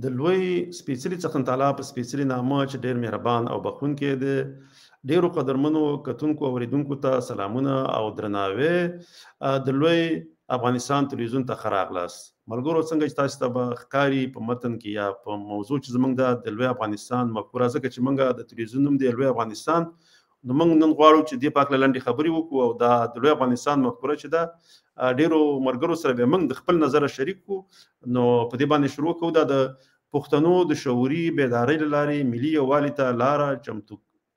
د لوی سپېڅلي څښتن تعالی په سپېڅلي نامه چې ډېر مهربان او بخښونکی دی، ډېرو قدرمنو کتونکو اوریدونکو ته سلامونه او درناوی. د لوی افغانستان تلویزیون ته ښه راغلاست. ملګرو، څنګه چې تاسو ته به ښکاري په متن کې یا په موضوع چې زموږ ده د لوی افغانستان مفکوره، ځکه چې موږ د تلویزیون نوم دی لوی افغانستان، نو موږ نن غواړو چې دې په هکله لنډې خبرې وکړو او دا د لوی افغانستان مفکوره چې ده ډېرو ملګرو سره به موږ د خپل نظره شریک کړو. نو په دې باندې شروع کوو. دا د پښتنو د شعوري بیدارۍ له لارې ملي یووالي ته لاره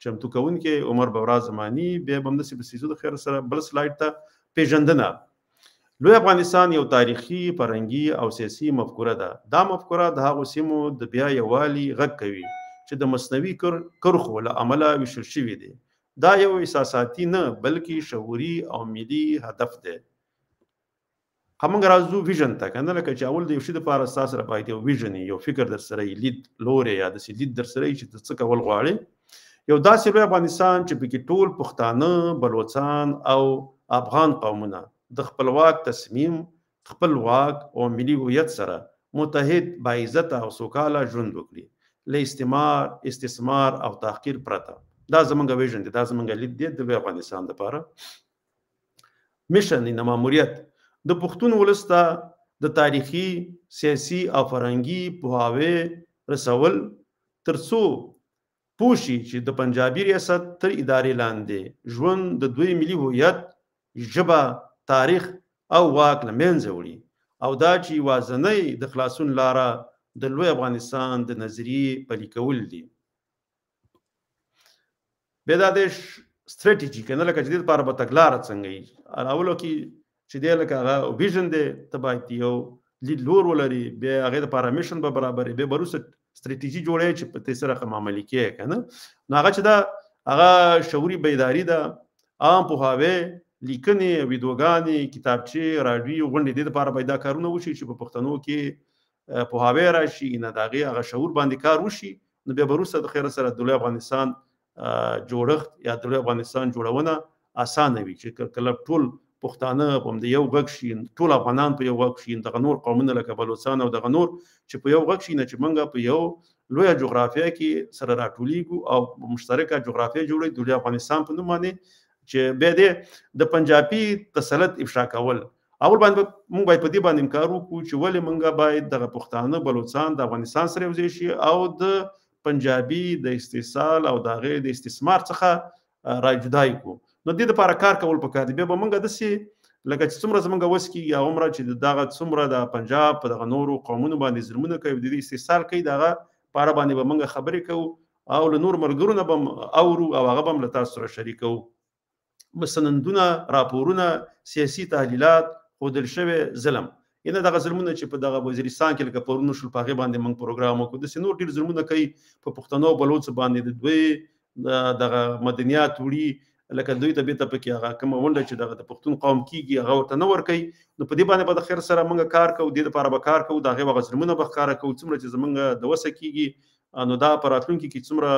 چمتو کوونکی عمر بورا زماني. بیا به همداسې په سیزو د خیر سره بل سلایډ ته پیژندنه. لوی افغانستان یو تاریخي، فرهنګي او سیاسي مفکوره ده. دا مفکوره د هغو سیمو د بیا یووالي غږ کوي چې د مصنوعي کرښو له امله ویشل شوي دي. دا یو احساساتي نه بلکې شعوري او ملي هدف دی. همغه راځو ویژن ته، کنه لکه چې اول د یو شي دپاره ستا سره باید یو ویژن یو فکر در سره یي، لید لوری یا داسې لید در سره یي چې ته څه کول غواړې. یو داسې لوی افغانستان چې پکې ټول پښتانه، بلوچان او افغان قومونه د خپلواک تصمیم، خپل واک او ملي هویت سره متحد، باعزته او سوکاله ژوند وکړي، له استعمار، استثمار او تحقیر پرته. دا زمونږ ویژن دی، دا زمونږ لید دی د لوی افغانستان دپاره. میشن د ماموریت د پښتون ولس ته د تاریخي، سیاسي او فرهنګي پوهاوی رسول، ترڅو پوه شي چې د پنجابي ریاست تر ادارې لاندې ژوند د دوی ملي هویت، ژبه، تاریخ او واک له منځه وړي، او دا چې یوازینۍ د خلاصون لاره د لوی افغانستان د نظریې پلي کول دي. بیا دا د سټریټیجي کنه لکه چې دې دپاره به تګلاره څنګه وي. اولو کې چې دی لکه هغه ویژن دی، ته باید یو لید لور ولري، بیا هغې دپاره میشن به برابر وي، بیا به وروسته سټریټیجي جوړوي چې په دې سره عملي کیږي که نه. نو هغه چې دا هغه شعوري بیداري ده، عام پوهاوی، لیکنې، ویډیوګانې، کتابچې، راډیو، غونډې، دې دپاره باید دا کارونه وشي چې په پښتنو کې پوهاوی راشي، نه د هغې هغه شعور باندې کار وشي. نو بیا به وروسته د خیر سره د لوی افغانستان جوړښت یا د لوی افغانستان جوړونه اسانه وي، چې کله ټول پښتانه په همد یو غږ شي، ټول افغانان په یو غږ شي، دغه نور قومونه لکه بلوچستان او دغه نور چې په یو غږ شي، نه چې موږ په یو لویه جغرافیه کې سره راټولیږو او مشترکه جغرافیه جوړوي د لوی افغانستان په نوم باندې، چې بیا دې د پنجابي تسلط افشا کول. اول باندې موږ باید په دې باندې کار وکړو چې ولې موږ باید دغه پښتانه، بلوچستان د افغانستان سره یوځای شي او د پنجابي د استحصال او د هغې د استثمار څخه راجدای کړو. نو دې دپاره کار کول پکار دي. بیا به موږ داسې لکه چې څومره زموږ وس کېږي هغومره چې دغه څومره د پنجاب په دغه نورو قومونو باندې ظلمونه کوي، د دې استحصال کوي، د هغه په اړه باندې به موږ خبرې کوو او له نورو ملګرو نه به هم اورو او هغه به هم له تاسو سره شریکوو. سندونه، راپورونه، سیاسي تحلیلات، ښودل شوی ظلم، یعنې دغه ظلمونه چې په دغه وزیرستان کې لکه پرون وشول، په هغې باندې موږ پروګرام وکړو. داسې نور ډېر ظلمونه کوي په پښتنو او بلوڅو باندې، د دوی دغه مدنیات وړي، لکه دوی ته بیرته پکې هغه کومه ونډه چې دغه د پښتون قوم کېږي هغه ورته نه ورکوي. نو په دې باندې به د خیر سره موږ کار کوو، دې دپاره به کار کوو، د هغې به هغه ظلمونه به ښکاره کوو څومره چې زموږ د وسه کېږي. نو دا په راتلونکي کې څومره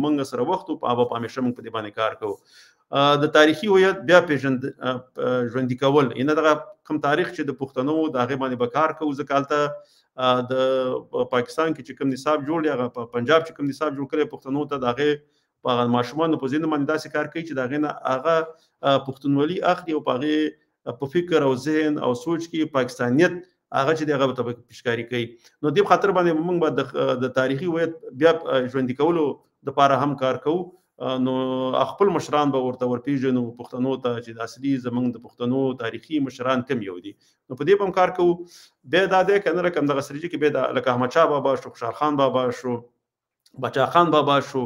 موږ سره وخت و په همیشه موږ په دې باندې کار کوو. د تاریخي هویت بیا ژوندي کول، یعنې دغه کوم تاریخ چې د پښتنو د هغې باندې به کار کوو، ځکه هلته د پاکستان کې چې کوم نصاب جوړ دی، هغه په پنجاب چې کوم نصاب جوړ کړی پښتنو ته، د هغې په هغه ماشومانو په ذهن باندې داسې کار کوي چې د هغې نه هغه پښتونولي اخلي او په هغې په فکر او ذهن او سوچ کې پاکستانیت هغه چې دی هغه به پیشکاري کوي. نو دې خاطر باندې موږ به د تاریخي هویت بیا ژوندي کولو دپاره هم کار کوو. نو خپل مشران به ورته ورپېژنو پښتنو ته چې د اصلي زموږ د پښتنو تاریخي مشران کوم یو دي. نو په دې به هم کار کوو. بیا دا دی که نه لکه همدغه سریجي کې بیا لکه احمدشاه بابا شو، خوشحال خان بابا شو، بچا خان بابا شو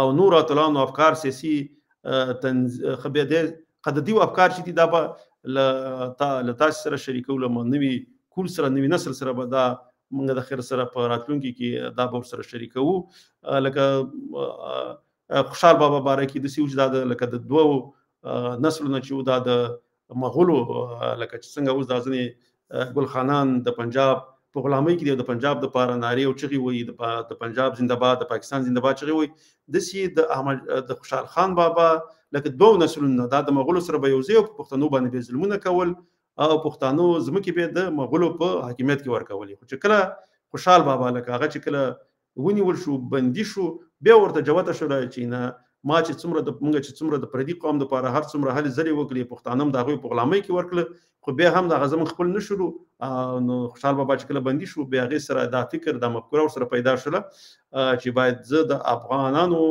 او نور اتلانو افکار سیاسي بیا دی قددي افکار چې دي دا به له تاسو سره شریکو، له نوي کول سره، نوي نسل سره به دا موږ د خیر سره په راتلونکي کې دا به ورسره شریکوو. لکه خوشحال بابا باره کې داسې و چې دا لکه د دوو نسلونه چې و دا د مغولو لکه چې څنګه اوس دا ځینې ګل خانان د پنجاب په غلامۍ کې دی د پنجاب دپاره نارې او چغې وایي، د پنجاب زنده باد، د پاکستان زنده باد چغې وایي. داسې د خوشحال خان بابا لکه دوو نسلونه دا د مغولو سره به یو ځای او په پښتنو باندې به ظلمونه کول او پښتانو ځمکې به د مغولو په حاکمیت کې ورکولې. خو چې کله خوشحال بابا لکه هغه چې کله ونیول شو بندي شو بیا ورته جوته شو چې نه ما چې څومره د پردي قوم دپاره هر څومره هلې ځلې وکړې پښتانه هم د هغوی په غلامۍ کې ورکړه خو بیا هم دغه زموږ خپل نه شولو نو خوشحال بابا چې کله بندي شو بیا هغې سره دا فکر دا مفکوره ورسره پیدا شوله چې باید زه د افغانانو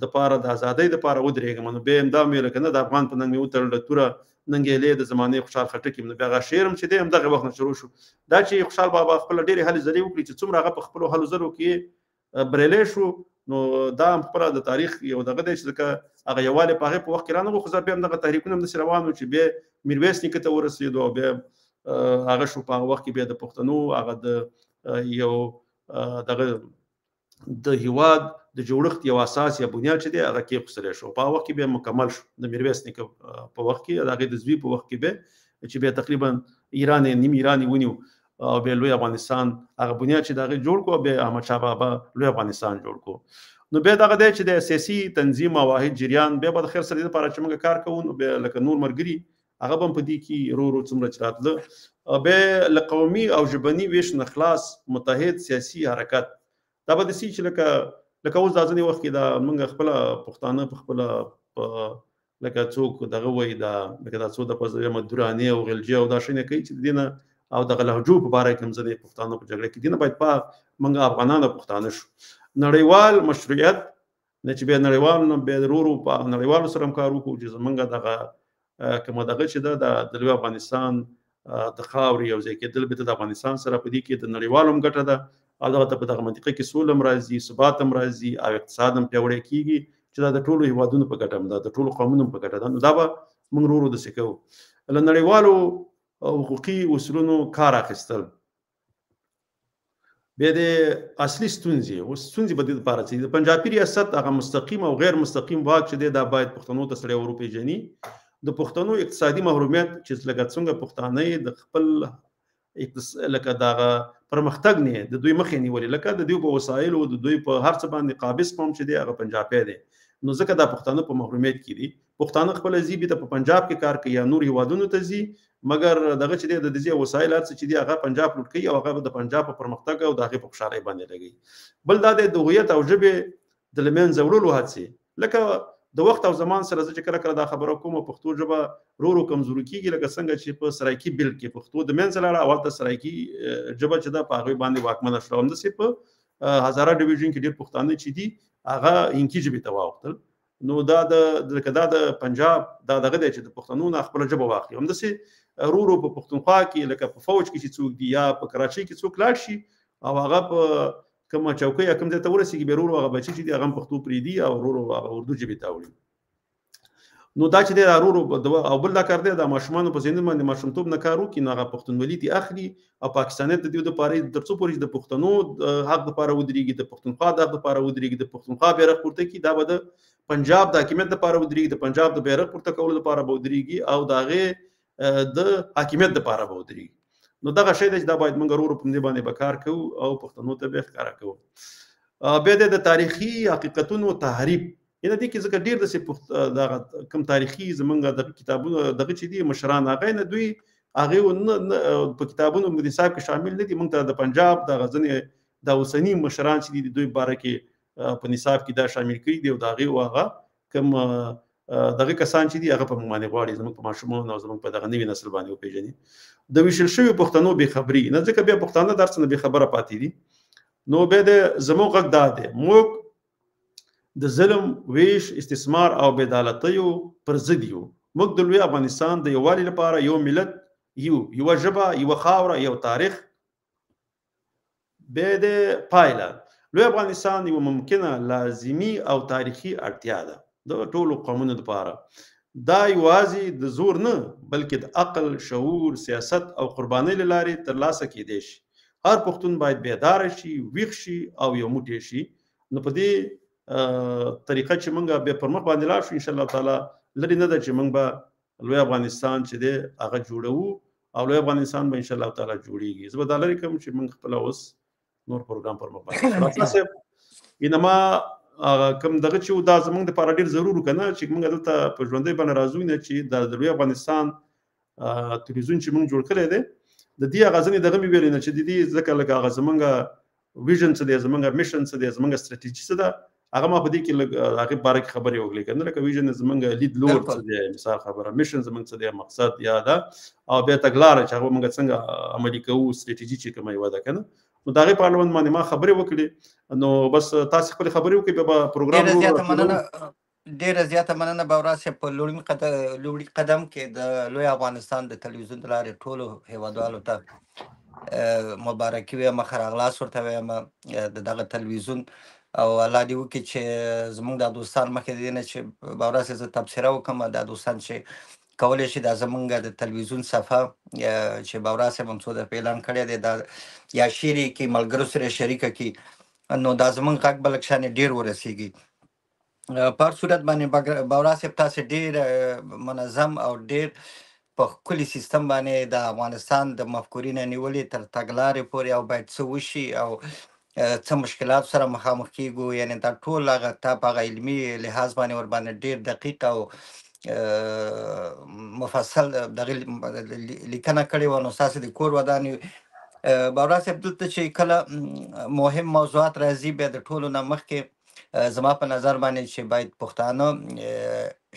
دپاره د ازادۍ دپاره ودرېږم نو بیا یې همدا مې لکه نه د افغان په ننګ مې وتړله توره ننګېلې د زمانې خوشحال خټک نو بیا هغه شعر هم چې دی همدغه وخت نه شروع شو دا چې خوشحال بابا خپله ډېرې هلې ځلې وکړي چې څومره هغه په خپلو هلو ځلو کې بریلی شو نو دا هم خپله د تاریخ یو دغه دی چې ځکه هغه یووالی په هغې په وخت کې رانغلو خو بیا همدغه تحریکونه هم داسې روان وو چې بیا میرویس نیکه ته ورسېدو او بیا هغه شو په هغه وخت کې بیا د پښتنو هغه د یو دغه د هیواد د جوړښت یو اساس یا بنیاد چې دی هغه کېښودلی شو په هغه وخت کې بیا مکمل شو د میرویس نیکه په وخت کې د هغې د زوی په وخت کې بیا چې بیا تقریبا ایران نیم ایران یې ونیو او بیا لوی افغانستان هغه بنیاد چې د هغې جوړ کړو بیا احمدشاه بابا لوی افغانستان جوړ کړو نو بیا دغه دی چې د سیاسي تنظیم او واحد جریان بیا به د خیر سره دې لپاره چې موږ کار کوو نو بیا لکه نور ملګري هغه به هم په دې کې ورو ورو څومره چې راتله بیا له قومي او ژبني ویش نه خلاص متحد سیاسي حرکت دا به داسې چې لکه اوس دا ځینې وخت کې دا موږ خپله پښتانه په خپله لکه څوک دغه وایي دا لکه دا څو دفعه زه وایم دراني او غلجي او دا شیونه کوي چې د دې نه او دغه لهجو په باره کې هم ځینې پښتانه په جګړه کې دي نه باید موږ افغانان او پښتانه شو نړیوال مشروعیت نه چې بیا نړیوال نه بیا ورو په نړیوالو سره هم کار وکړو چې زموږ دغه کومه دغه چې ده د لوی افغانستان د خاورې یو ځای کېدل به د افغانستان سره په دې کې د نړیوالو هم ګټه ده او دغه ته په دغه منطقه کې سوله هم راځي ثبات هم راځي او اقتصاد هم پیاوړی کېږي چې دا د ټولو هیوادونو په ګټه ده د ټولو قومونو په ګټه ده نو دا به موږ ورو ورو داسې کوو له نړیوالو حقوقي اصولونو کار اخیستل بیا د اصلي ستونزې به د لپاره چې د پنجابي ریاست هغه مستقیم او غیر مستقیم واک چې دی دا باید پښتنو ته سړی وروپېژني د پښتنو اقتصادي محرومیت چې لکه څنګه پښتانه د خپل لکه دغه پرمختګ نه د دوی مخې نیولې لکه د دوی په وسایلو د دوی په هر څه باندې قابض قوم چې دی هغه پنجابی دی نو ځکه دا پښتانه په محرومیت کې دي پښتانه خپله ځي بېرته په پنجاب کې کار کوي یا نور هیوادونو ته ځي مګر دغه چې دی د دې وسایل هر څه چې دی هغه پنجاب لوټ کوي او هغه د پنجاب په پرمختګ او د هغې په خوشحالۍ باندې لګوي بل دا دی د هویت او ژبې د له منځه وړلو هڅې لکه د وخت او زمان سره زه چې کله کله دا خبره کوم پښتو ژبه ورو ورو کمزوري کېږي لکه څنګه چې په سرایکي بل کې پښتو د منځه لاړه اول ته سرایکي ژبه چې ده په هغوی باندې واکمنه شوه همداسې په هزاره ډویژن کې ډېر پښتانه چې دي هغه هندي ژبې ته واوښتل نو دا لکه دا د پنجاب دا دغه دی چې د پښتنو نه خپله ژبه واخلي همداسې ورو ورو په پښتونخوا کې لکه په فوج کې چې څوک دي یا په کراچۍ کې څوک لاړ شي او هغه په کومه چوکۍ یا کوم ځای ته ورسېږي بیا ورو ورو هغه بچي چې دي هغه هم پښتو پرېږدي او ورو ورو هغه اردو ژبې ته اوړي نو دا چې دی ورو او بل دا کار دی د ماشومانو په ذهنونو باندې ماشومتوب نه کار وکړي نو هغه پښتونولي دې اخلي او پاکستانیت د دوی دپاره تر څو پورې د پښتنو حق دپاره ودرېږي د پښتونخوا د حق دپاره ودرېږي د پښتونخوا بیرغ پورته کړي دا به د پنجاب د حاکمیت دپاره ودرېږي د پنجاب د بیرغ پورته کولو دپاره به ودرېږي او د هغې د حاکمیت دپاره به ودرېږي نو دغه شی دی چې دا باید موږ ورو ورو په دې باندې به کار کوو او پښتنو ته به ښکاره کوو بیا د تاریخي حقیقتونو تحریف یعنې دې کې ځکه ډېر داسې دغه کوم تاریخي زموږ دغه کتابونه دغه چې دي مشران هغه نه دوی هغې په کتابونو مدیر صاحب کې شامل نه دي موږ ته د پنجاب دغه ځینې د اوسني مشران چې دي د دوی باره کې په نصاب کې دا شامل کړي دي او د هغې هغه کوم دغه کسان چې دي هغه په موږ باندې غواړي زموږ په ماشومانو او زموږ په دغه نوي نسل باندې وپېژني د ویشل شویو پښتنو بېخبري نه ځکه بیا پښتانه د هر څه نه بېخبره پاتې دي نو بیا د زموږ غږ دا دی موږ د ظلم ویش استثمار او بېعدالتیو پر ضد یو موږ د لوی افغانستان د یووالي لپاره یو ملت یوه ژبه یوه خاوره یو تاریخ بیا د پایله لوی افغانستان یوه ممکنه لازمي او تاریخي اړتیا ده د ټولو قومونو لپاره دا یوازې د زور نه بلکې د عقل شعور سیاست او قربانۍ له لارې ترلاسه کېدی شي هر پښتون باید بیداره شي ویښ شي او یو موټی شي نو په دې طریقه چې موږ بیا پر مخ باندې لاړ شو انشاءالله تعالی لرې نه ده چې موږ به لوی افغانستان چې دی هغه جوړوو او لوی افغانستان به انشاءالله تعالی جوړیږي زه به دا لرې کوم چې موږ خپله اوس نور پروګرام پر مخ باندې صاحب انما کوم دغه چې دا زموږ دپاره ډېر ضرور که نه چې موږ دلته په ژوندۍ باندې راځو نه چې د لوی افغانستان تلویزیون چې موږ جوړ کړی دی د دې هغه ځینې دغه مې ویلې نه چې د دې ځکه لکه هغه زمونږ ویژن څه دی، زمونږ میشن څه دی، زمونږ ستراتیژي څه ده، هغه ما په دې کې لږ هغې باره کې خبرې وکړې که نه، لکه ویژن زمونږ لید لور څه دی، مثال خبره میشن زمونږ څه دی، مقصد یا ده، او بیا تګلاره چې هغه مونږ څنګه عملي کوو، ستراتیژي چې کومه یوه ده که نه. نو د هغې په اړوند باندې ما خبرې وکړې. نو بس تاسې خپلې خبرې وکړئ، بیا به پروګرام ډیره زیاته مننه باورا صاحب. په لومړي قدم کې د لوی افغانستان د تلویزیون د لارې ټولو هیوادوالو ته مبارکي وایم، ښه راغلاست ورته وایم د دغه تلویزیون، او الله دې وکړي چې زموږ د دوستان مخکې د دې نه چې باورا صاحب زه تبصره وکړم، دا دوستان چې کولی شي دا زموږ د تلویزیون صفحه چې باورا صاحب هم څو دفعې اعلان کړی دی، دا یا شیر یې کړي، ملګرو سره شریکه کړي، نو دا زموږ غږ به لږ شانې ډېر ورسېږي. په هر صورت باندې باورا صاحب تاسې ډېر منظم او ډېر په ښکلي سیستم باندې د افغانستان د مفکورې نه نیولې تر تګلارې پورې، او باید څه وشي او څه مشکلات سره مخامخ کیږو، یعنې دا ټول هغه تا په هغه علمي لحاظ باندې ورباندې ډېر دقیق او مفصل دغه لیکنه کړې وه. نو ستاسې د کور ودانې باورا صاحب دلته چې کله مهم موضوعات راځي، بیا د ټولو نه مخکې زما په نظر باندې چې باید پښتانه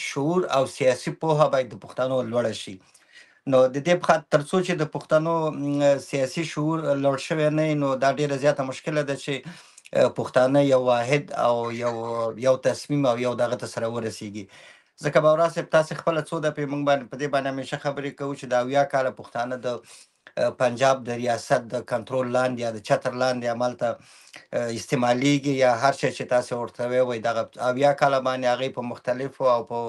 شعور او سیاسي پوهه باید د پښتنو لوړه شي. نو د دې په خاطر تر څو چې د پښتنو سیاسي شعور لوړ شوی نه وي، نو دا ډیره زیاته مشکله ده چې پښتانه یو واحد او یو تصمیم او یو دغه ته سره ورسیږي. ځکه باورا صاحب تاسې خپله څو دفعې موږ باندې په دې باندې همیشه خبرې کوو چې د 70 کاله پښتانه د پنجاب د ریاست د کنټرول لاندې یا د چتر لاندې همالته استعمالیږي، یا هر شی چې تاسې ورته وایي دغه 70 کاله باندې هغوی په مختلفو او په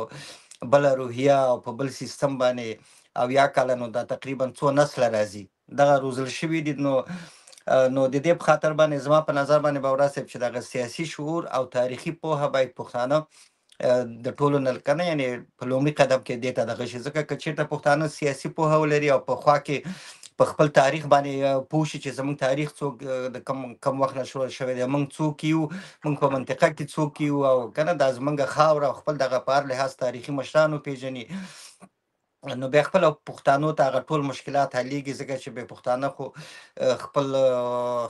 بله روحیه او په بل سیستم باندې 70 کاله، نو دا تقریبا څو نسله راځي دغه روزل شوي دي. نو د دې په خاطر باندې زما په نظر باندې باورا صاحب چې دغه سیاسي شعور او تاریخي پوهه باید پښتانه د ټولو نه کنه، یعنې په لومړي قدم کې دې ته دغه شي، ځکه که چېرته پښتانه سیاسي پوهه ولري او په خوا کې په خپل تاریخ باندې پوه شي چې زموږ تاریخ څوک د کم وخت نه شروع شوی دی، موږ څوک یو، موږ په منطقه کې څوک یو، او کنه دا زموږ خاوره او خپل دغه په هر لحاظ تاریخي مشران وپېژني، نو بیا خپل پښتانو ته هغه ټول مشکلات حلیږي، ځکه چې بیا پښتانه خو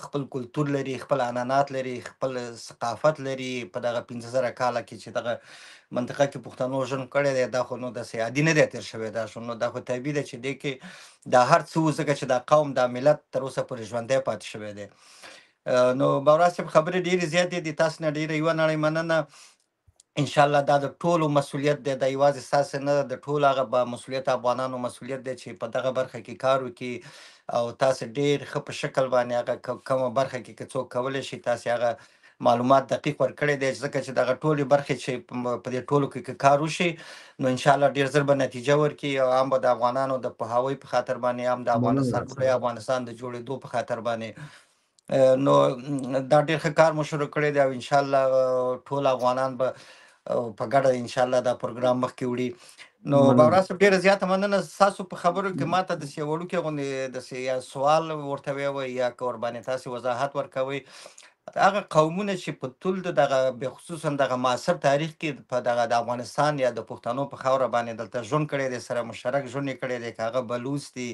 خپل کلتور لري، خپل عنعنات لري، خپل ثقافت لري. په دغه 15,000 کاله کې چې دغه منطقه کې پښتنو ژوند کړی دی، دا خو نو داسې عادي نه دی تېر شوی، دا شو نو دا خو طبیعي ده چې دې کې دا هر څه ځکه چې دا قوم دا ملت تر اوسه پورې ژوندی پاتې شوی دی. نو باورا صاحب خبرې ډېرې زیاتې دي، تاسو نه ډېره یوه نړۍ مننه. انشاءالله دا د ټولو مسؤلیت دی، دا یوازې ستاسې نه، د ټولو هغه با مسؤلیت افغانانو مسؤلیت دی چې په دغه برخه کې کار وکړي، او تاسې ډېر ښه په شکل باندې هغه کومه برخه کې که څوک کولی شي تاسې هغه معلومات دقیق ورکړی دی، ځکه چې دغه ټولې برخې چې په دې ټولو کې کار وشي، نو انشاءالله ډېر زر به نتیجه ورکړي، او هم به د افغانانو د پوهاوي په خاطر باندې، هم د افغانستان د جوړېدو په خاطر باندې، نو دا ډېر ښه کار مو شروع کړی دی، او انشاءالله ټول افغانان به په ګډه انشاءالله دا پروګرام مخکې وړي. نو باورا صاحب ډېره زیاته مننه. ستاسو په خبرو کې ماته داسې یو وړوکی غوندې داسې یا سوال ورته ویوئ یا که ورباندې تاسې وضاحت ورکوئ، هغه قومونه چې په ټول دغه بخصوصا دغه معاصر تاریخ کې په دغه د افغانستان یا د پښتنو په خاوره باندې دلته ژوند کړی دی، سره مشترک ژوند یې کړی دی، که هغه بلوڅ دي،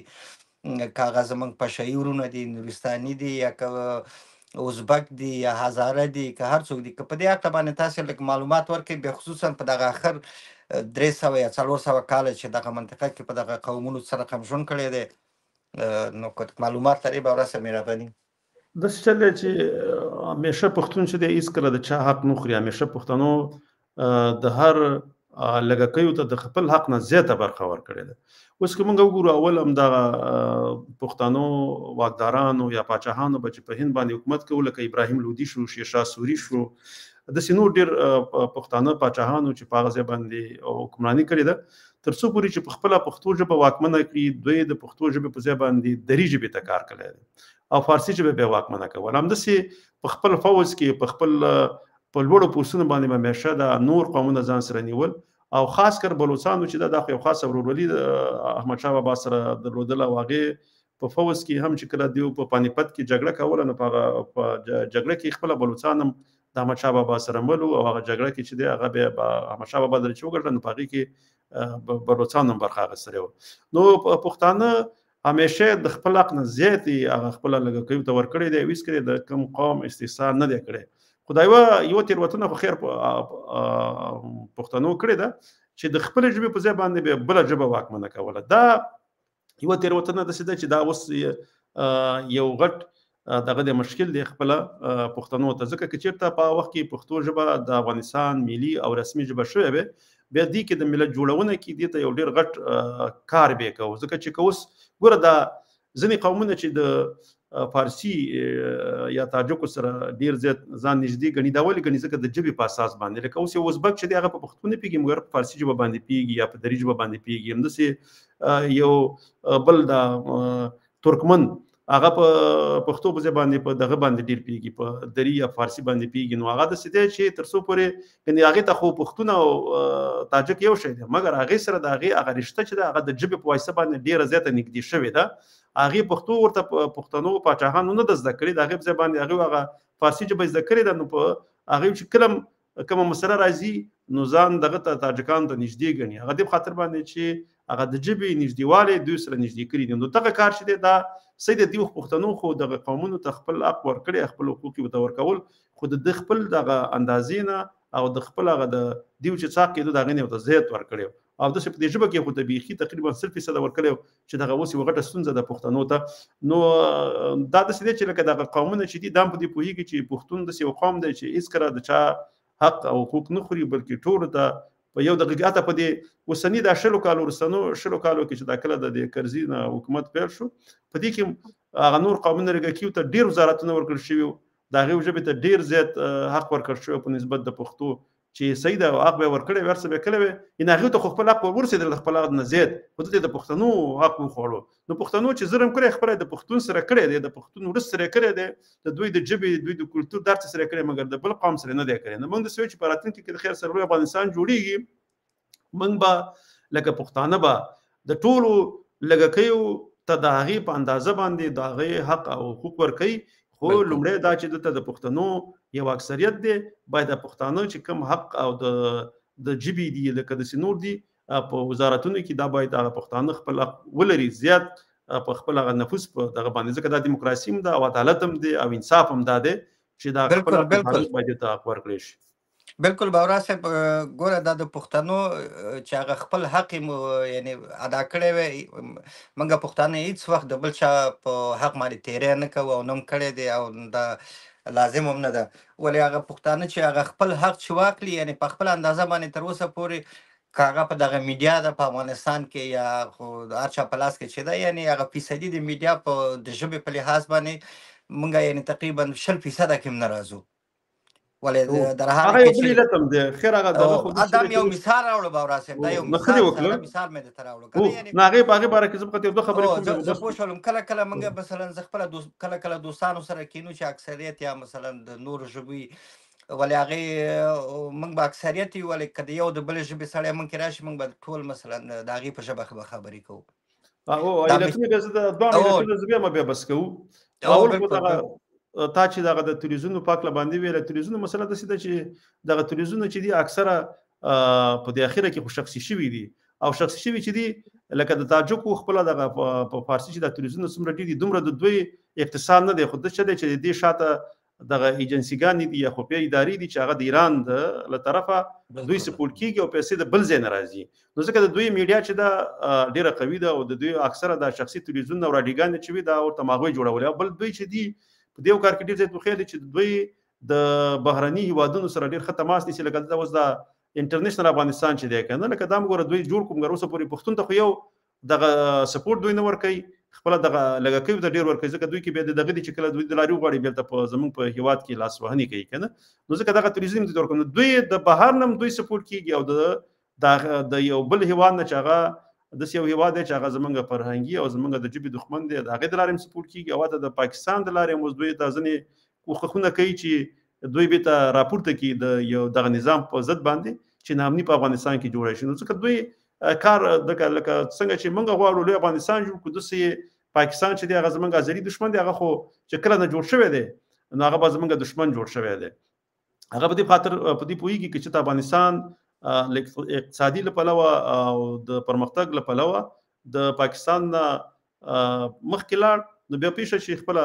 که هغه زموږ پشهیي ورونه دي، نورستاني دي، یا که ازبک دي، یا هزاره دي، که هر څوک دي، که په دې هکله باندې تاسې لږ معلومات ورکړئ، بخصوصا په دغه اخر 300 یا 400 کاله چې دغه منطقه کې په دغه قومونو سره کوم ژوند کړی دی، نو که معلومات لرئ باورا صاحب مهرباني. داسې چل دی چې همیشه پښتون چې دی هېڅکله د چا حق نه خوري، همیشه پښتنو د هر لږکیو ته د خپل حق نه زیاته برخه ورکړې ده. اوس که موږ وګورو، اول همدغه پښتنو واکدارانو یا پاچاهانو به چې په هند باندې حکومت کوو، لکه ابراهیم لودي شو، شیرشاه سوري شو، داسې نور ډېر پښتانه پاچاهانو چې په هغه ځای باندې حکمراني کړې ده، تر څو پورې چې په خپله پښتو ژبه واکمنه کړي، دوی د پښتو ژبې په ځای باندې دري ژبې ته کار کړی دی او فارسي ژبه بیا واکمنه کول. همداسې په خپل فوج کې په خپل په لوړو پوستونو باندې به همیشه د نور قومونه ځان سره نیول، او خاص کر بلوڅانو چې دا خو یو خاصه ورورولي د احمدشاه بابا سره درلودله، او هغې په فوج کې هم چې کله دوی په پانیپت کې جګړه کوله، نو په جګړه کې خپله بلوڅان هم د احمدشاه بابا سره مل وو، او هغه جګړه کې چې دی هغه بیا احمدشاه بابا چې وګټله، نو په هغې کې بلوڅان هم برخه اخیستې وه. نو پښتانه همیشه د خپل حق نه زیات هغه خپل لګکوي ته ورکړی دی ویس کړی د کم قوم استحصال نه دی کړی خدای یو تیروتنه خو خیر پښتنو کړی ده چې د خپل ژبې په ځای باندې بل ژبه واکمنه کوله دا یو تیروتنه ده چې دا اوس یو غټ دغه د مشکل دی خپل پښتنو ته ځکه چې چیرته په وخت کې پښتو ژبه د افغانستان ملي او رسمي ژبه شوې به بیا دې کې د ملت جوړونه کې دې ته یو ډېر غټ کار به کوو ځکه چې کوس ګوره دا ځینې قومونه چې د فارسی یا تاجکو سره ډېر زیات ځان نږدې ګڼي دا ولې ګڼي ځکه د ژبې په اساس باندې لکه اوس یو ازبک چې دی هغه په پښتو نه پوهېږي مګر په فارسي ژبه باندې پوهېږي یا په دري ژبه باندې پوهېږي همداسې یو بل د ترکمن هغه په پښتو په ځای باندې په دغه باندې ډېر پوهېږي په دري یا فارسي باندې پوهېږي نو هغه داسې دی چې تر څو پورې یعنې هغې ته خو پښتون او تاجک یو شی دی مګر هغې سره د هغې هغه رشته چې ده هغه د ژبې په واسطه باندې ډېره زیاته نږدې شوې ده هغې پښتو ورته پښتنو پاچاهانو نه ده زده کړې د هغې په ځای باندې هغې هغه فارسي ژبه زده کړې ده نو په هغې چې کله کومه مسله راځي نو ځان دغه ته تاجکانو ته نږدې ګڼي هغه دې په خاطر باندې چې هغه د ژبې نږدېوالی دوی سره نږدې کړي دي نو دغه کار چې دی دا صحیح دی دوی پښتنو خو دغه قومونو ته خپل حق ورکړی خپل حقوق یې ورته ورکول خو د خپل دغه اندازې نه او د خپل هغه د دیو چې څاق کېدو د هغې نه ورته زیات ورکړی او داسې په دې ژبه کې خو ته بیخي تقریبا 100% ورکړی چې دغه اوس یوه غټه ستونزه ده پښتنو ته نو دا داسې دی چې لکه دغه قومونه چې دي دا هم په دې پوهېږي چې پښتون داسې یو قوم دی چې هېڅکله د چا حق او حقوق نه خوري بلکې ټولو ته په یو دقیقه ته په دې اوسني دا شلو کالو کې چې دا کله د کرزي نه حکومت پیل شو په دې کې هغه نور قومونه رګکیو ته ډېر وزارتونه ورکړل شوي د هغې ژبې ته ډېر زیات حق ورکړل شوی په نسبت د پښتو چې صحیح ده حق به یې ورکړی وي هر څه به یې کړی وی یعنې هغې ته خو خپل حق ورسېدل د خپل حق نه زیات خو دلته د پښتنو حق وخوړو نو پښتنو چې ظلم کړی خپله د پښتون سره کړی دی د پښتون ولس سره یې کړی دی د دوی د ژبې دوی د کلتور د هر څه سره یې کړی مګر د بل قوم سره نه دی کړی نو موږ داسې وایو چې په راتلونکي کې د خیر سره لوی افغانستان جوړېږي موږ به لکه پښتانه به د ټولو لږکیو ته د هغې په اندازه باندې د هغې حق او حقوق ورکوي خو لومړی دا چې دلته د پښتنو یو اکثریت دی باید د پښتانه چې کوم حق او د ژبې دي لکه داسې نور دي په وزارتونو کې دا باید هغه پښتانه خپل حق ولري زیات په خپل هغه نفوس په دغه باندې ځکه دا دیموکراسي هم ده او عدالت هم دی او انصاف هم دا دی چې دا خپل باید ته حق ورکړی شي بالکل باورا صاحب ګوره دا د پښتنو چې هغه خپل حق یعنی ادا کړی وی موږ پښتانه هیڅ وخت د بل چا په حق باندې تیری نه کوو او نه هم کړی دی او دا لازم هم نه ده ولې هغه پښتانه چې هغه خپل حق چې واخلي یعنی په خپل اندازه باندې تر اوسه پورې که هغه په دغه میډیا ده په افغانستان کې یا خو د هر چا په لاس کې چې ده یعنی هغه فیصدي د میډیا په د ژبې په لحاظ باندې موږ یعنی تقریبا 100% کې هم نه راځو ولې در حال کې چې لتم دی خیر هغه دغه خو دا یو مثال راوړو باورا صاحب دا یو مثال مې درته راوړو کنه یعنی هغه باره کې زه په یو خبرې کوم زه پوه شولم کله موږ مثلا زه خپل کله دوستانو سره کینو چې اکثریت یا مثلا د نور ژبې ولې هغې موږ به اکثریت یو ولې که د یو د بلې ژبې سړی موږ کې راشي موږ به ټول مثلا د هغې په ژبه خبرې کوو علتونه بیا زه د دوه علتونه زه بیا بس کوو تا چې دغه د تلویزیون پاک لباندې ویل تلویزیون مسله داسې ده چې دغه تلویزیون چې دي اکثره په دې اخره کې خو شخصي شوي دي او شخصي شوي چې دي لکه د تاجکو خپل دغه په فارسي چې د تلویزیون څومره دي دومره د دوی اقتصاد نه دی خو د څه دی چې دې شاته دغه ایجنسیګانې دي یا خفیه ادارې دي چې هغه د ایران له طرفه دوی سپورټ کیږي او پیسې د بل ځای نه راځي نو ځکه د دوی میډیا چې دا ډیره قوي ده او د دوی اکثره د شخصي تلویزیون او راډیوګانې چې وي دا ورته ماغوی جوړولې او بل دوی چې دي په دې کار کې ډېر زیات وخیل چې دوی د بهرني هیوادونو سره ډېر ښه تماس نیسي لکه دا اوس د انټرنیشنل افغانستان چې دی کنه لکه دا موږ دوی جوړ کوم ګر اوسه پورې پښتون ته خو یو دغه سپورټ دوی نه ورکوي خپل دغه لګکوي ته ډېر ورکوي ځکه دوی کې بیا دغه دي چې کله دوی د لاري وغواړي بیا په زموږ په هیواد کې لاس وهنې کوي کنه نو ځکه دغه تلویزیون دې ورکوي دوی د بهر نم دوی سپورټ کیږي او د یو بل هیواد نه چې هغه داسې یو هیواد دی چې هغه زموږ فرهنګي او زموږ د ژبې دښمن دی د هغې د لارې هم سپورټ کیږي او د پاکستان د لارې هم اوس دوی دا ځینې کوښښونه کوي چې دوی بېرته راپورته کړي د یو دغه نظام په ضد باندې چې ناامني په افغانستان کې جوړه شي نو ځکه دوی کار لکه څنګه چې موږ غواړو لوی افغانستان جوړ کړو داسې پاکستان چې دی هغه زموږ ازلي دښمن دی هغه خو چې کله نه جوړ شوی دی نو هغه به زموږ دښمن جوړ شوی دی هغه په دې خاطر په دې پوهېږي چې افغانستان اقتصادي له پلوه او د پرمختګ له پلوه د پاکستان مخکې لاړ نو بیا پیښه چې خپل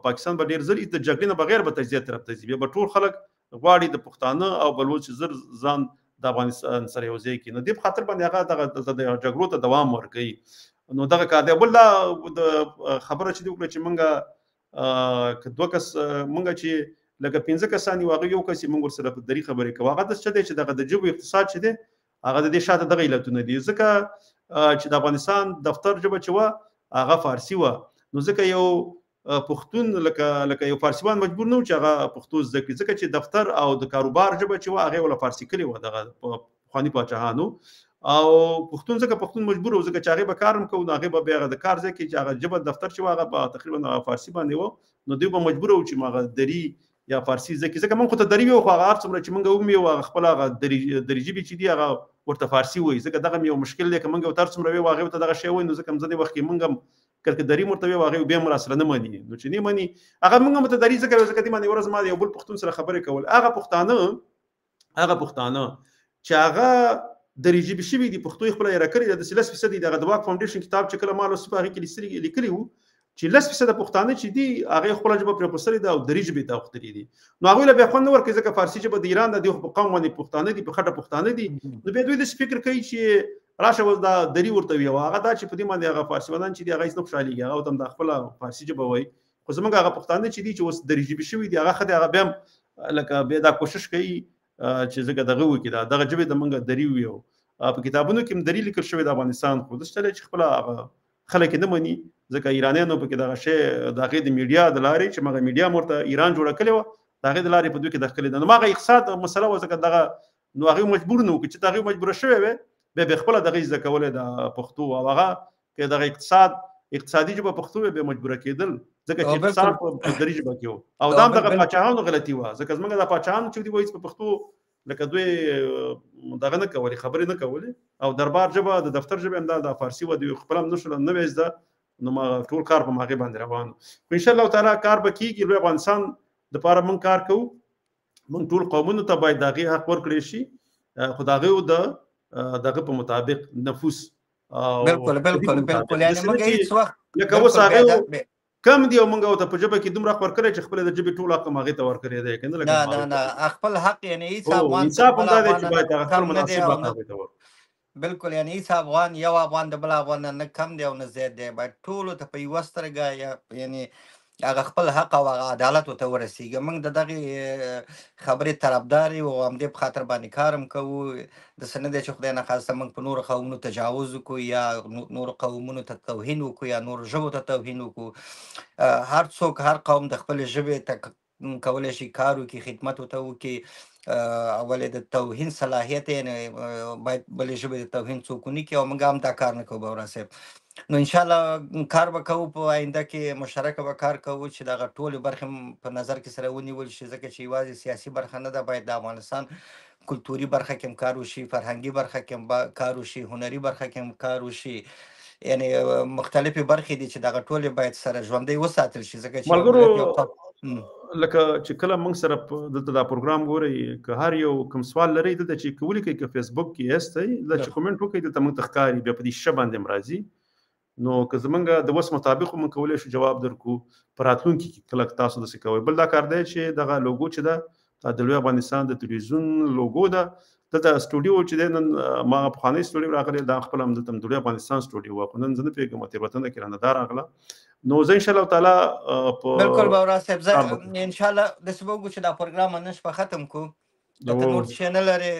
پاکستان به ډېر زر د جګړې نه بغیر به تجزیه طرف ته ځي بیا به ټول خلک غواړي د پښتانه او بلوچ زر ځان د افغانستان سره یو ځای کړي نو دې په خاطر باندې هغه د جګړو ته دوام ورکوي نو دغه کار دی بل دا خبره چې دی وکړه چې موږ دوه کس موږ چې لکه 15 کسان یو هغه یو کس موږ ورسره په دری خبرې کوو هغه د څه دی چې دغه د ژبو اقتصاد چې دی هغه د دې شاته دغه علتونه دي ځکه چې د افغانستان دفتر ژبه چې وه هغه فارسی وه نو ځکه یو پښتون لکه یو فارسیوان مجبور نه و چې هغه پښتو زده کړي ځکه چې دفتر او د کاروبار ژبه چې وه هغې وله فارسي کړې وه دغه پخواني پاچاهانو او پښتون ځکه پښتون مجبور و ځکه چې هغې به کار هم کوو نو هغې به بیا د کار ځای کې چې هغه ژبه دفتر چې وه هغه په تقریبا فارسي باندې وه نو دوی به مجبور و چې هغه دري یا فارسی ځکه موږ خو ته دري وو خو هغه څومره چې موږ ومې او خپل هغه دري ژبې چې دي هغه ورته فارسی وایي ځکه دغه یو مشکل دی که موږ ورته هر څومره ویو هغې ورته دغه شی وایي نو ځکه ځینې وخت کې موږ هم که دري ورته ویو هغې بیا هم راسره نه مني نو چې نه مني هغه موږ هم ورته دري ځکه دې باندې ورځ ما د یو بل پښتون سره خبرې کول هغه پښتانه چې هغه دري ژبې شوي دي پښتو خپله یې راکړې ده داسې 10% دغه د واک فاونډیشن کتاب چې کله ما لوستی په هغې کې لیکلي وو چې 10% پښتانه چې دي هغه خپل ژبه پروفیسور دي او دري ژبې ته وختري دي نو هغه له بیا خوند ورکړي ځکه فارسی ژبه د ایران د دې قوم باندې پښتانه دي په خټه پښتانه دي نو بیا دوی د فکر کوي چې راشه وز دا دري ورته وي هغه دا چې په دې باندې هغه فارسی ودان چې دی هغه هیڅ نه خوشاليږي هغه تم د خپل فارسی ژبه وایي خو زمونږ هغه پښتانه چې دي چې اوس دري ژبې شوي دي هغه خدای هغه بیا لکه بیا دا کوشش کوي چې زګه دغه وکړي دغه ژبه د منګه دري ویو په کتابونو کې دري لیکل شوی د افغانستان خو د شته چې خپل خلک نه مني ځکه ایرانیانو په کې دغه شی دغه د میډیا د لارې چې مګه میډیا مرته ایران جوړ کړي و دغه د لارې په دوی کې داخلي ده نو ماغه اقتصاد مسله و ځکه دغه نو هغه مجبور نه و چې دغه مجبور شوی وي به خپل دغه ځکول د پښتو او هغه کې دغه اقتصادي ژبه پښتو به مجبور کېدل ځکه چې اقتصاد په دري ژبه کې و او دا دغه پاچاهانو غلطي و ځکه زمونږ د پاچاهانو چې دی وایي په پښتو لکه دوی دغه نه کولې خبرې نه کولې او دربار ژبه د دفتر ژبه هم د فارسی و د خپل هم نشول نه وېزده نو ما ټول کار په ماغه باندې روان خو ان شاء الله تعالی کار به کیږي لوی افغانستان د پاره مون کار کوو مون ټول قومونو ته باید دغه حق ورکړي شي خدایغه د دغه په مطابق نفوس بالکل یعنی موږ هیڅ وخت لکه وساغه کم دی او موږ ته په جبه کې دومره خبر کړی چې خپل د جبه ټول حق ماغه ته ور کړی دی کنه نه خپل حق یعنی هیڅ افغان انصاف هم دی چې باید خپل مناسب حق ته ور بالکل یعنی هیڅ افغان یو افغان د بل افغان نه کم دی او نه زیات دی باید ټول ته په یو سترګه یعنی هغه خپل حق او عدالت ته ورسیږي موږ د دغه خبرې طرفدار او هم دې په خاطر باندې کارم کوو د سند چې خدای نه خاصه موږ په نور قومونو تجاوز کوو یا نور قومونو ته توهین وکړو یا نور ژبو ته توهین وکړو هر څوک هر قوم د خپل ژبې ته کولای شي کار وکړي خدمت وته وکړي اول د توهین صلاحیت نه باید بل ژبې د توهین څوک نه کوي او موږ هم دا کار نه کوو ورسې نو ان شاء الله کار وکړو په آینده کې مشترک به کار کوو چې دا ټول برخه په نظر کې سره ونیول شي ځکه چې یوازې سیاسي برخه نه ده باید د افغانستان کلتوري برخه کې کار وشي فرهنګي برخه کې کار وشي هنري برخه کې کار وشي یعنی مختلفې برخې دي چې دا ټول باید سره ژوندۍ وساتل شي ځکه چې لکه چې کله موږ سره دلته دا پروګرام ګوري که هر یو کوم سوال لري دلته چې کولی کوي که فیسبوک کې استي دا چې کومنټ وکړي دلته موږ تخکاری بیا په دې شبه باندې مرضی نو که زمونږ د وس مطابق موږ کولای شو جواب درکو پراتلونکي کې کله تاسو د څه کوي بل دا کار دی چې دغه لوګو چې دا د لوی افغانستان د تلویزیون لوګو ده دلته سټوډیو چې دی ما په خانه سټوډیو راغلی دا خپل هم دلته د لوی افغانستان سټوډیو و نن زنه پیګم ته وطن کې رانه دار اغله نو زه ان شاء الله تعالی بالکل باور صاحب زه ان شاء الله د سبوګو چې دا پروګرام نن شپه ختم کو د نور چینل لري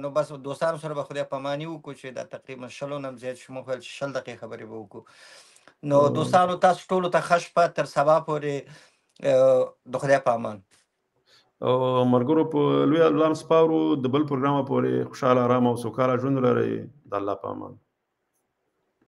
نو بس دوستانو سره به خدای پامانی وکړو چې دا تقریبا شلو نم زیات شمو خل 60 دقیقې خبرې به وکړو نو دوستانو تاسو ټول ته خشپه تر سبا پورې د خدای پامان او مرګرو په لوی الله سپارو د بل پروګرام پورې خوشاله آرام او سوکاله ژوند لري د الله پامان